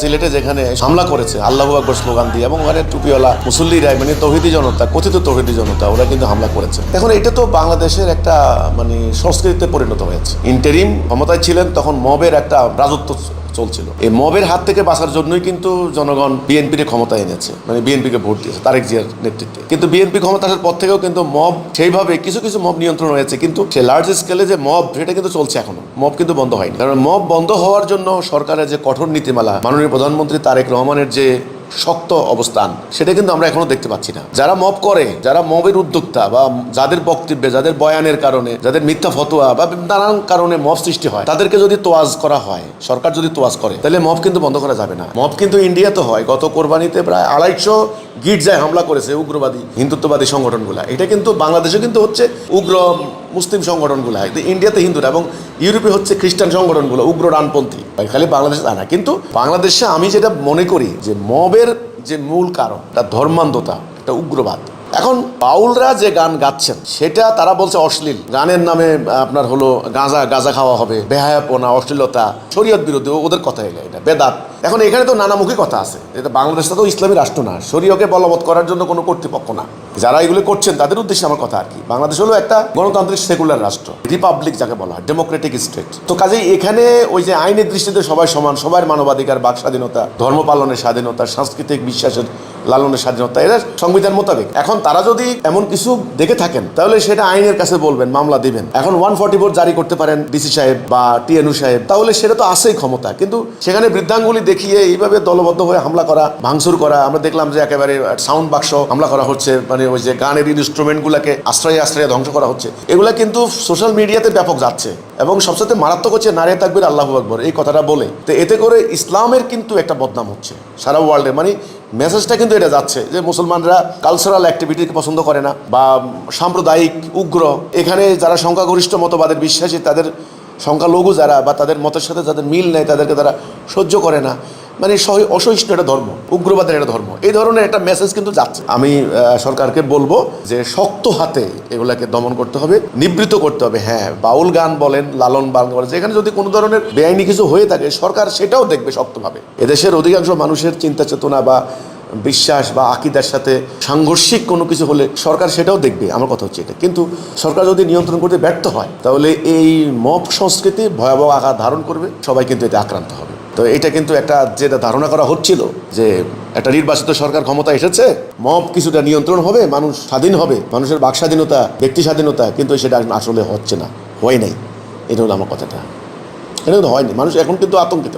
সিলেটে যেখানে হামলা করেছে আল্লাহু আকবার স্লোগান দিয়ে এবং ওখানে টুপিওয়ালা মুসল্লিরা মানে তৌহিদি জনতা, কথিত তৌহিদি জনতা, ওরা কিন্তু হামলা করেছে। এখন এটা তো বাংলাদেশের একটা মানে সংস্কৃতিতে পরিণত হয়েছে। ইন্টারিম ক্ষমতায় ছিলেন তখন মবের একটা রাজত্ব চলছিল। এই মবের হাত থেকে বাঁচার জন্যই কিন্তু জনগণ বিএনপির ক্ষমতায় এনেছে, মানে বিএনপিকে ভোট দিয়েছে তারেক জিয়ার নেতৃত্বে। কিন্তু বিএনপি ক্ষমতা আসার পর থেকেও কিন্তু মব সেইভাবে কিছু কিছু মব নিয়ন্ত্রণ হয়েছে, কিন্তু সে লার্জ স্কেলে যে মব সেটা কিন্তু চলছে এখনো। মব কিন্তু বন্ধ হয়নি, কারণ মব বন্ধ হওয়ার জন্য সরকারের যে কঠোর নীতিমালা, মাননীয় প্রধানমন্ত্রী তারেক রহমানের যে শক্ত অবস্থান, সেটা কিন্তু আমরা এখনো দেখতে পাচ্ছি না। যারা মব করে, যারা মবের উদ্যোক্তা বা যাদের বক্তব্যে, যাদের বয়ানের কারণে, যাদের মিথ্যা ফতোয়া বা নানান কারণে মব সৃষ্টি হয়, তাদেরকে যদি তোয়াজ করা হয়, সরকার যদি তোয়াজ করে, তাহলে মব কিন্তু বন্ধ করা যাবে না। মব কিন্তু ইন্ডিয়াতে হয়। গত কোরবানিতে প্রায় 250 গির্জায় হামলা করেছে উগ্রবাদী হিন্দুত্ববাদী সংগঠনগুলা। এটা কিন্তু বাংলাদেশে কিন্তু হচ্ছে উগ্র মুসলিম সংগঠনগুলো, ইন্ডিয়াতে হিন্দুরা এবং ইউরোপে হচ্ছে খ্রিস্টান সংগঠনগুলো, উগ্র ডানপন্থী। খালি বাংলাদেশে তা না, কিন্তু বাংলাদেশে আমি যেটা মনে করি যে মবের যে মূল কারণ এটা ধর্মান্ধতা, এটা উগ্রবাদ। এখন বাউলরা যে গান গাচ্ছেন সেটা তারা বলছে অশ্লীল, গানের নামে আপনার হলো গাঁজা খাওয়া হবে, বেহায়াপনা, অশ্লীলতা, শরীয়ত বিরোধী, ওদের কথা এটা বেদাত। এখন এখানে তো নানামুখী কথা আছে। এটা বাংলাদেশটা তো ইসলামী রাষ্ট্র না, শরীয়তকে বলবৎ করার জন্য কোনো কর্তৃপক্ষ না। যারা এগুলো করছেন তাদের উদ্দেশ্যে আমার কথা আর কি। বাংলাদেশ হলো একটা গণতান্ত্রিক সেকুলার রাষ্ট্র, রিপাবলিক যাকে বলা হয়, ডেমোক্রেটিক স্টেট। তো কাজেই এখানে ওই যে আইনের দৃষ্টিতে সবাই সমান, সবার মানবাধিকার, বাক স্বাধীনতা, ধর্ম পালনের স্বাধীনতা, সাংস্কৃতিক বিশ্বাসের লালনের স্বাধীনতা, এরা সংবিধান মোতাবেক। এখন তারা যদি এমন কিছু দেখে থাকেন তাহলে সেটা আইনের কাছে বলবেন, মামলা দিবেন। এখন 144 জারি করতে পারেন ডিসি সাহেব বা টিএনউ সাহেব, তাহলে সেটা তো আছেই ক্ষমতা। কিন্তু সেখানে বৃদ্ধাঙ্গুলি দেখিয়ে এইভাবে দলবদ্ধ হয়ে হামলা করা, ভাঙচুর করা, আমরা দেখলাম যে একেবারে সাউন্ড বাক্স হামলা করা হচ্ছে, মানে ওই যে গানের ইনস্ট্রুমেন্টগুলোকে আশ্রয়ে আশ্রয়ে ধ্বংস করা হচ্ছে। এগুলা কিন্তু সোশ্যাল মিডিয়াতে ব্যাপক যাচ্ছে এবং সবচেয়ে মারাত্মক হচ্ছে নারে তাকবীর আল্লাহু আকবার এই কথাটা বলে। তো এতে করে ইসলামের কিন্তু একটা বদনাম হচ্ছে সারা ওয়ার্ল্ডে। মানে মেসেজটা কিন্তু এটা যাচ্ছে যে মুসলমানরা কালচারাল অ্যাক্টিভিটিকে পছন্দ করে না বা সাম্প্রদায়িক উগ্র, এখানে যারা সংখ্যাগরিষ্ঠ মতবাদের বিশ্বাসী তাদের সংখ্যালঘু যারা বা তাদের মতের সাথে যাদের মিল নেই তাদেরকে তারা সহ্য করে না। মানে অসহিষ্ণু একটা ধর্ম, উগ্রবাদের একটা ধর্ম, এই ধরনের একটা মেসেজ কিন্তু যাচ্ছে। আমি সরকারকে বলবো যে শক্ত হাতে এগুলাকে দমন করতে হবে, নিবৃত্ত করতে হবে। হ্যাঁ, বাউল গান বলেন, লালন বাউল বলেন, যেখানে যদি কোনো ধরনের বেআইনি কিছু হয়ে থাকে সরকার সেটাও দেখবে শক্তভাবে। এদেশের অধিকাংশ মানুষের চিন্তা চেতনা বা বিশ্বাস বা আকিদার সাথে সাংঘর্ষিক কোনো কিছু হলে সরকার সেটাও দেখবে, আমার কথা হচ্ছে এটা। কিন্তু সরকার যদি নিয়ন্ত্রণ করতে ব্যর্থ হয় তাহলে এই মব সংস্কৃতি ভয়াবহ আকার ধারণ করবে, সবাই কিন্তু এতে আক্রান্ত হবে। তো এটা কিন্তু একটা যেটা ধারণা করা হচ্ছিল যে একটা নির্বাচিত সরকার ক্ষমতা এসেছে, মব কিছুটা নিয়ন্ত্রণ হবে, মানুষ স্বাধীন হবে, মানুষের বাক স্বাধীনতা, ব্যক্তি স্বাধীনতা, কিন্তু সেটা আসলে হচ্ছে না, হয় নাই। এটা হলো আমার কথাটা। এটা কিন্তু হয়নি, মানুষ এখন কিন্তু আতঙ্কিত।